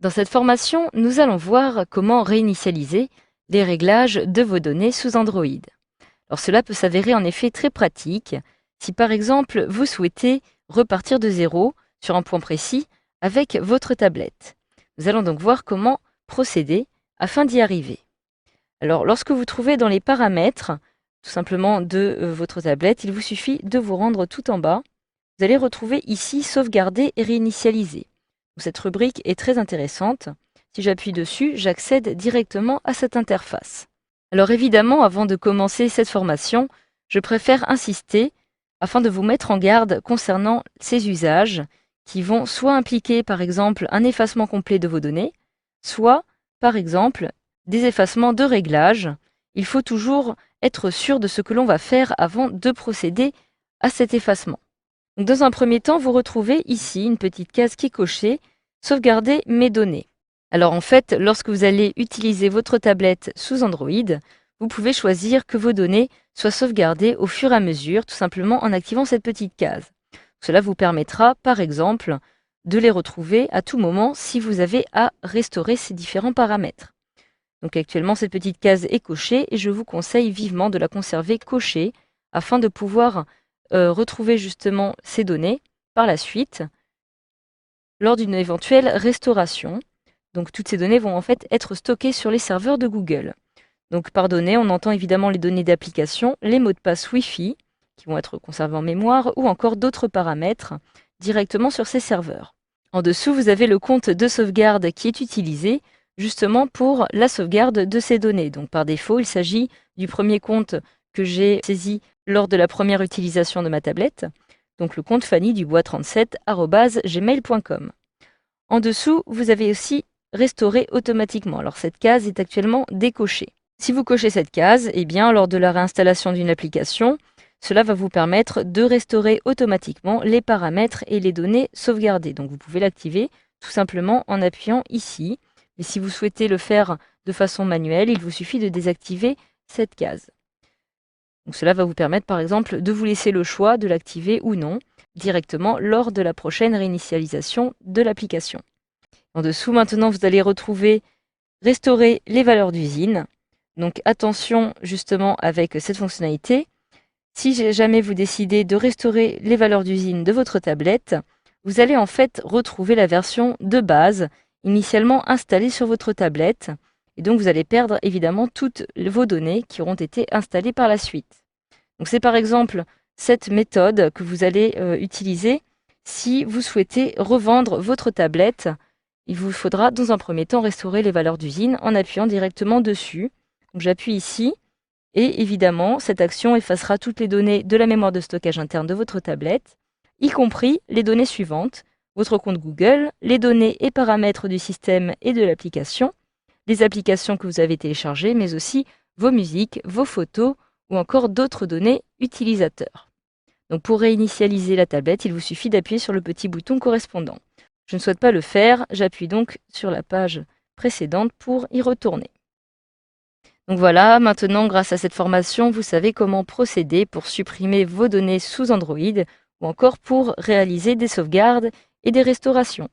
Dans cette formation, nous allons voir comment réinitialiser les réglages de vos données sous Android. Alors cela peut s'avérer en effet très pratique si par exemple vous souhaitez repartir de zéro sur un point précis avec votre tablette. Nous allons donc voir comment procéder afin d'y arriver. Alors lorsque vous trouvez dans les paramètres tout simplement de votre tablette, il vous suffit de vous rendre tout en bas. Vous allez retrouver ici sauvegarder et réinitialiser. Cette rubrique est très intéressante. Si j'appuie dessus, j'accède directement à cette interface. Alors évidemment, avant de commencer cette formation, je préfère insister afin de vous mettre en garde concernant ces usages qui vont soit impliquer par exemple un effacement complet de vos données, soit par exemple des effacements de réglages. Il faut toujours être sûr de ce que l'on va faire avant de procéder à cet effacement. Donc, dans un premier temps, vous retrouvez ici une petite case qui est cochée « Sauvegarder mes données ». Alors en fait, lorsque vous allez utiliser votre tablette sous Android, vous pouvez choisir que vos données soient sauvegardées au fur et à mesure, tout simplement en activant cette petite case. Cela vous permettra, par exemple, de les retrouver à tout moment si vous avez à restaurer ces différents paramètres. Donc actuellement, cette petite case est cochée et je vous conseille vivement de la conserver cochée afin de pouvoir retrouver justement ces données par la suite lors d'une éventuelle restauration. Donc toutes ces données vont en fait être stockées sur les serveurs de Google. Donc par données, on entend évidemment les données d'application, les mots de passe Wi-Fi qui vont être conservés en mémoire ou encore d'autres paramètres directement sur ces serveurs. En dessous, vous avez le compte de sauvegarde qui est utilisé justement pour la sauvegarde de ces données. Donc par défaut, il s'agit du premier compte que j'ai saisi lors de la première utilisation de ma tablette, donc le compte fannydubois37@gmail.com. En dessous, vous avez aussi restauré automatiquement. Alors cette case est actuellement décochée. Si vous cochez cette case, eh bien lors de la réinstallation d'une application, cela va vous permettre de restaurer automatiquement les paramètres et les données sauvegardées. Donc vous pouvez l'activer tout simplement en appuyant ici. Et si vous souhaitez le faire de façon manuelle, il vous suffit de désactiver cette case. Donc cela va vous permettre par exemple de vous laisser le choix de l'activer ou non directement lors de la prochaine réinitialisation de l'application. En dessous maintenant vous allez retrouver restaurer les valeurs d'usine. Donc attention justement avec cette fonctionnalité. Si jamais vous décidez de restaurer les valeurs d'usine de votre tablette, vous allez en fait retrouver la version de base initialement installée sur votre tablette. Et donc vous allez perdre évidemment toutes vos données qui auront été installées par la suite. Donc c'est par exemple cette méthode que vous allez utiliser si vous souhaitez revendre votre tablette. Il vous faudra dans un premier temps restaurer les valeurs d'usine en appuyant directement dessus. Donc j'appuie ici et évidemment cette action effacera toutes les données de la mémoire de stockage interne de votre tablette, y compris les données suivantes, votre compte Google, les données et paramètres du système et de l'application, les applications que vous avez téléchargées, mais aussi vos musiques, vos photos ou encore d'autres données utilisateurs. Donc pour réinitialiser la tablette, il vous suffit d'appuyer sur le petit bouton correspondant. Je ne souhaite pas le faire, j'appuie donc sur la page précédente pour y retourner. Donc voilà, maintenant grâce à cette formation, vous savez comment procéder pour supprimer vos données sous Android ou encore pour réaliser des sauvegardes et des restaurations.